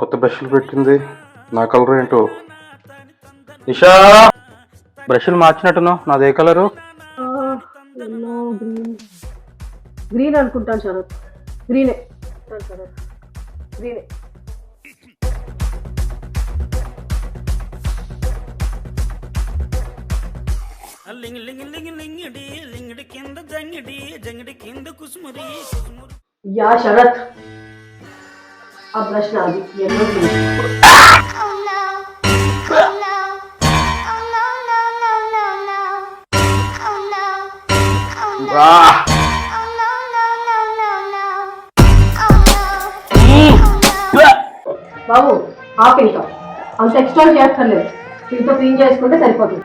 కొత్త బ్రష్లు పెట్టింది. నా కలర్ ఏంటో. నిషా, బ్రష్లు మార్చినట్టున్నావు. నాది ఏ కలరు? గ్రీన్ అనుకుంటాను శరత్. గ్రీనే శరత్, గ్రీనే. యా శరత్, ఆ ప్రశ్న అది ఎన్నో బాబు ఆపు, ఇంకా అంత ఎక్స్ట్రా చేస్తలేదు. దీంతో క్లీన్ చేసుకుంటే సరిపోతుంది.